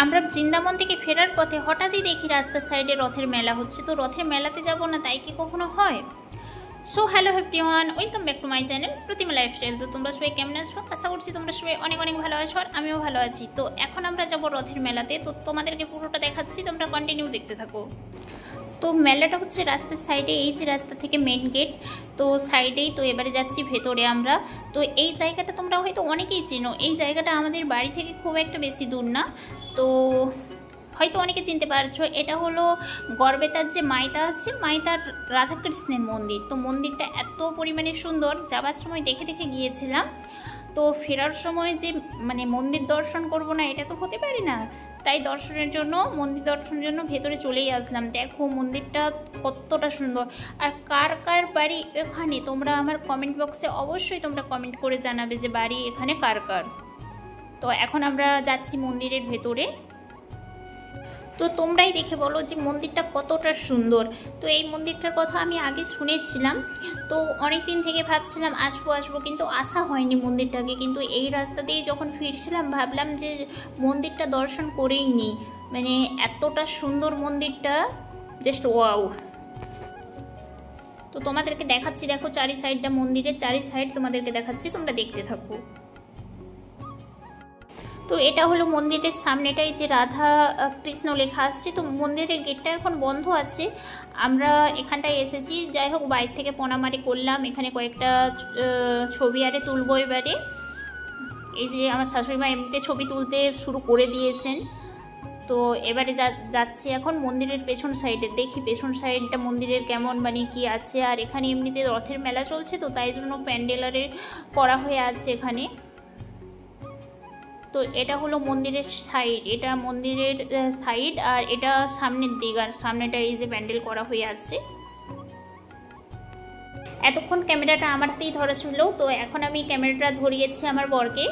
আমরা বৃন্দাবন থেকে ফেরার পথে হঠাৎই দেখি রাস্তার সাইডে রথের মেলা হচ্ছে। তো রথের মেলাতে যাব না তাই কি কখনো হয়? So hello everyone, welcome back to my channel Pratima lifestyle. তো তোমরা সবাই কেমন আছো? আশা করছি তোমরা সবাই অনেক অনেক ভালো আছো, আর আমিও ভালো আছি। তো এখন আমরা যাব রথের মেলাতে, তো তোমাদেরকে পুরোটা দেখাচ্ছি, তোমরা কন্টিনিউ দেখতে থাকো। তো মেলাটা হচ্ছে রাস্তার সাইডে, এই যে রাস্তা থেকে মেন গেট, তো সাইডেই। তো এবারে যাচ্ছি ভেতরে আমরা। তো এই জায়গাটা তোমরা হয়তো অনেকেই চেনো, এই জায়গাটা আমাদের বাড়ি থেকে খুব একটা বেশি দূর না। তো হয়তো অনেকে চিনতে পারছো, এটা হলো গড়বেতার যে মাইতা আছে, মাইতার রাধাকৃষ্ণের মন্দির। তো মন্দিরটা এত পরিমাণে সুন্দর, যাবার সময় দেখে দেখে গিয়েছিলাম। তো ফেরার সময় যে মন্দির দর্শন করব না, এটা তো হতে পারে না, তাই মন্দির দর্শনের জন্য ভেতরে চলেই আসলাম। দেখো মন্দিরটা কতটা সুন্দর। আর কার কার বাড়ি এখানে তোমরা আমার কমেন্ট বক্সে অবশ্যই তোমরা কমেন্ট করে জানাবে যে বাড়ি এখানে কার কার। তো এখন আমরা যাচ্ছি মন্দিরের ভেতরে। তো তোমরাই দেখে বলো যে মন্দিরটা কতটা সুন্দর। তো এই মন্দিরটার কথা আমি আগে শুনেছিলাম, তো অনেক দিন থেকে ভাবছিলাম আসবো, কিন্তু আসা হয়নি মন্দিরটাকে। কিন্তু এই রাস্তা দিয়ে যখন ফিরছিলাম ভাবলাম যে মন্দিরটা দর্শন করেই নিই, এতটা সুন্দর মন্দিরটা, জাস্ট ওয়াও। তো তোমাদেরকে দেখাচ্ছি, দেখো চারি সাইডটা, মন্দিরের চারি সাইড তোমাদেরকে দেখাচ্ছি, তোমরা দেখতে থাকো। তো এটা হলো মন্দিরের সামনেটাই যে রাধা কৃষ্ণ লেখা আছে। তো মন্দিরের গেটটা এখন বন্ধ আছে, আমরা এখানটায় এসেছি। যাই হোক, বাইরে থেকে পোনামারি করলাম, এখানে কয়েকটা ছবি আরে তুলবো এবারে। এই যে আমার শাশুড়িমা এমনিতে ছবি তুলতে শুরু করে দিয়েছেন। তো এবারে যাচ্ছি এখন মন্দিরের পেছন সাইডে, দেখি পেছন সাইডটা মন্দিরের কেমন, কি আছে। আর এখানে এমনিতে রথের মেলা চলছে, তো তাই জন্য প্যান্ডেলারে করা হয়ে আছে এখানে। তো এটা হলো মন্দিরের সাইড, এটা মন্দিরের সাইড, আর এটা সামনের দিক, আর সামনেটা এই যে প্যান্ডেল করা হয়ে আছে। এতক্ষণ ক্যামেরাটা আমার হাতেই ধরা ছিল, তো এখন আমি ক্যামেরাটা ধরিয়েছি আমার বরকে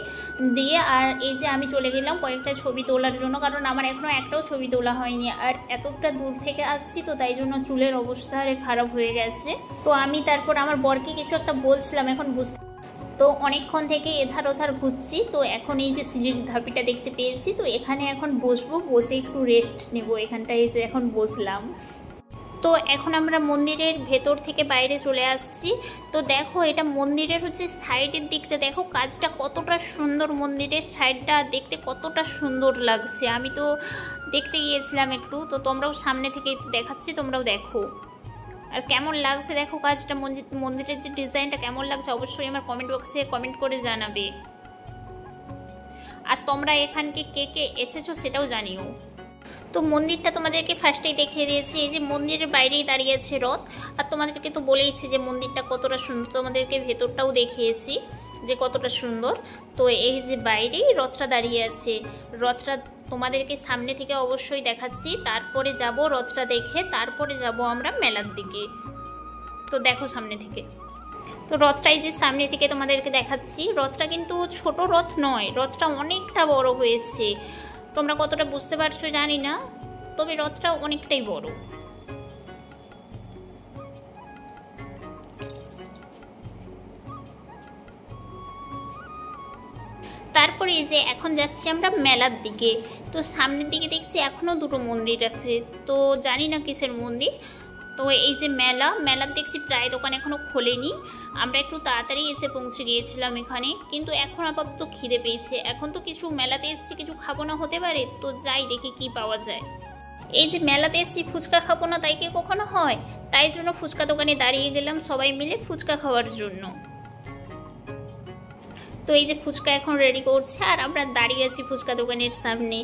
দিয়ে। আর এই যে আমি চলে গেলাম কয়েকটা ছবি তোলার জন্য, কারণ আমার এখনও একটাও ছবি তোলা হয়নি। আর এতটা দূর থেকে আসছি, তো তাই জন্য চুলের অবস্থা খারাপ হয়ে গেছে। তো আমি তারপর আমার বরকে কিছু একটা বলছিলাম, এখন বুঝতে। তো অনেকক্ষণ থেকে এধার ওধার ঘুরছি, তো এখন এই যে সিঁড়ির ধাপিটা দেখতে পেয়েছি, তো এখানে এখন বসবো, বসে একটু রেস্ট নেব। এখানটায় যে এখন বসলাম। তো এখন আমরা মন্দিরের ভেতর থেকে বাইরে চলে আসছি। তো দেখো এটা মন্দিরের হচ্ছে সাইডের দিকটা, দেখো কাজটা কতটা সুন্দর, মন্দিরের সাইডটা দেখতে কতটা সুন্দর লাগছে। আমি তো দেখতে গিয়েছিলাম একটু, তো তোমরাও সামনে থেকে দেখাচ্ছি, তোমরাও দেখো। আর কেমন লাগছে দেখো কাজটা, মন্দিরের যে ডিজাইনটা কেমন লাগছে অবশ্যই আমার কমেন্ট বক্সে কমেন্ট করে জানাবে। আর তোমরা এখানকে কে কে এসেছো সেটাও জানিও। তো মন্দিরটা তোমাদেরকে ফার্স্টেই দেখিয়ে দিয়েছি, এই যে মন্দিরের বাইরেই দাঁড়িয়ে আছে রথ। আর তোমাদেরকে তো বলেইছি যে মন্দিরটা কতটা সুন্দর, তোমাদেরকে ভেতরটাও দেখিয়েছি যে কতটা সুন্দর। তো এই যে বাইরেই রথটা দাঁড়িয়ে আছে, রথটা তোমাদেরকে সামনে থেকে অবশ্যই দেখাচ্ছি। তারপরে যাব রথটা দেখে, তারপরে যাব আমরা মেলার দিকে। তো দেখো সামনে থেকে, তো রথটাই যে সামনে থেকে তোমাদেরকে দেখাচ্ছি। রথটা কিন্তু ছোট রথ নয়, রথটা অনেকটা বড় হয়েছে। তোমরা কতটা বুঝতে পারছো জানি না, তবে রথটা অনেকটাই বড়। তারপরে এই যে এখন যাচ্ছি আমরা মেলার দিকে। তো সামনের দিকে দেখছি এখনও দুটো মন্দির আছে, তো জানি না কিসের মন্দির। তো এই যে মেলার দেখছি প্রায় দোকান এখনও খোলেনি। আমরা একটু তাড়াতাড়ি এসে পৌঁছে গিয়েছিলাম এখানে, কিন্তু এখন আপাতত খিদে পেয়েছে। এখন তো কিছু মেলাতে এসেছি, কিছু খাবো না হতে পারে, তো যাই দেখি কি পাওয়া যায়। এই যে মেলাতে এসেছি, ফুচকা খাবো না তাই কি কখনো হয়? তাই জন্য ফুচকা দোকানে দাঁড়িয়ে গেলাম সবাই মিলে ফুচকা খাওয়ার জন্য। তো এই যে ফুচকা এখন রেডি করছে, আর আমরা দাঁড়িয়ে আছি ফুচকা দোকানের সামনে।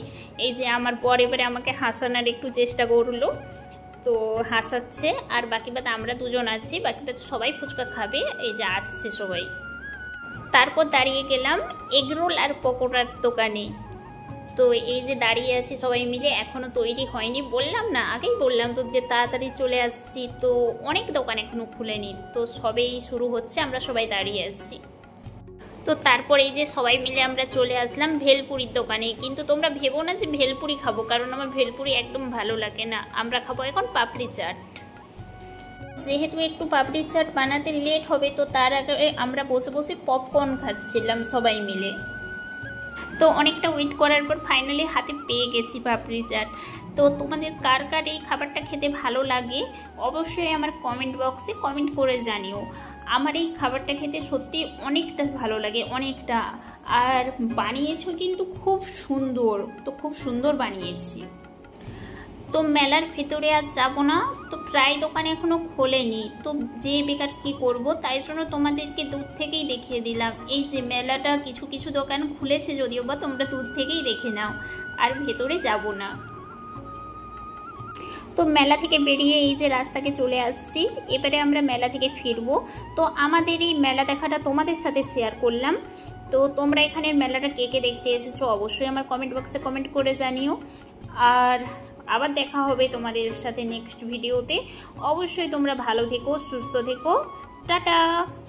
এই যে আমার বর এবারে আমাকে হাসানোর একটু চেষ্টা করলো, তো হাসাচ্ছে। আর বাকি বাদ আমরা দুজন আছি, বাকি বাদ সবাই ফুচকা খাবে। এই যে আসছে সবাই। তারপর দাঁড়িয়ে গেলাম এগরোল আর পকোড়ার দোকানে। তো এই যে দাঁড়িয়ে আছি সবাই মিলে, এখনও তৈরি হয়নি, বললাম না, আগেই বললাম তো যে তাড়াতাড়ি চলে আসছি। তো অনেক দোকান এখনও খুলেনি, তো সবেই শুরু হচ্ছে, আমরা সবাই দাঁড়িয়ে আসছি। তো তারপর এই যে সবাই মিলে আমরা চলে আসলাম ভেলপুরির দোকানে। কিন্তু তোমরা ভেবো না যে ভেলপুরি খাবো, কারণ আমার ভেলপুরি একদম ভালো লাগে না। আমরা খাবো এখন পাপড়ি চাট। যেহেতু একটু পাপড়ি চাট বানাতে লেট হবে, তো তার আগে আমরা বসে বসে পপকর্ন খাচ্ছিলাম সবাই মিলে। তো অনেকটা ওয়েট করার পর ফাইনালি হাতে পেয়ে গেছি পাপড়ি চাট। তো তোমাদের কার কার এই খাবারটা খেতে ভালো লাগে অবশ্যই আমার কমেন্ট বক্সে কমেন্ট করে জানিও। আমার এই খাবারটা খেতে সত্যি অনেকটা ভালো লাগে, অনেকটা। আর বানিয়েছো কিন্তু খুব সুন্দর, তো খুব সুন্দর বানিয়েছি। তো মেলার ভেতরে আর যাবো না, তো প্রায় দোকান এখনো খোলেনি, তো যে বেকার কি করব, তাই জন্য তোমাদেরকে দূর থেকেই দেখিয়ে দিলাম। এই যে মেলাটা কিছু কিছু দোকান খুলেছে যদিও বা, তোমরা দূর থেকেই দেখে নাও, আর ভেতরে যাব না। তো মেলা থেকে বেরিয়ে এই যে রাস্তাকে চলে আসছি, এবারে আমরা মেলা থেকে ফিরবো। তো আমাদের এই মেলা দেখাটা তোমাদের সাথে শেয়ার করলাম। তো তোমরা এখানের মেলাটা কে কে দেখতে এসেছো অবশ্যই আমার কমেন্ট বক্সে কমেন্ট করে জানিও। আর আবার দেখা হবে তোমাদের সাথে নেক্সট ভিডিওতে। অবশ্যই তোমরা ভালো থেকো, সুস্থ থেকো, টাটা।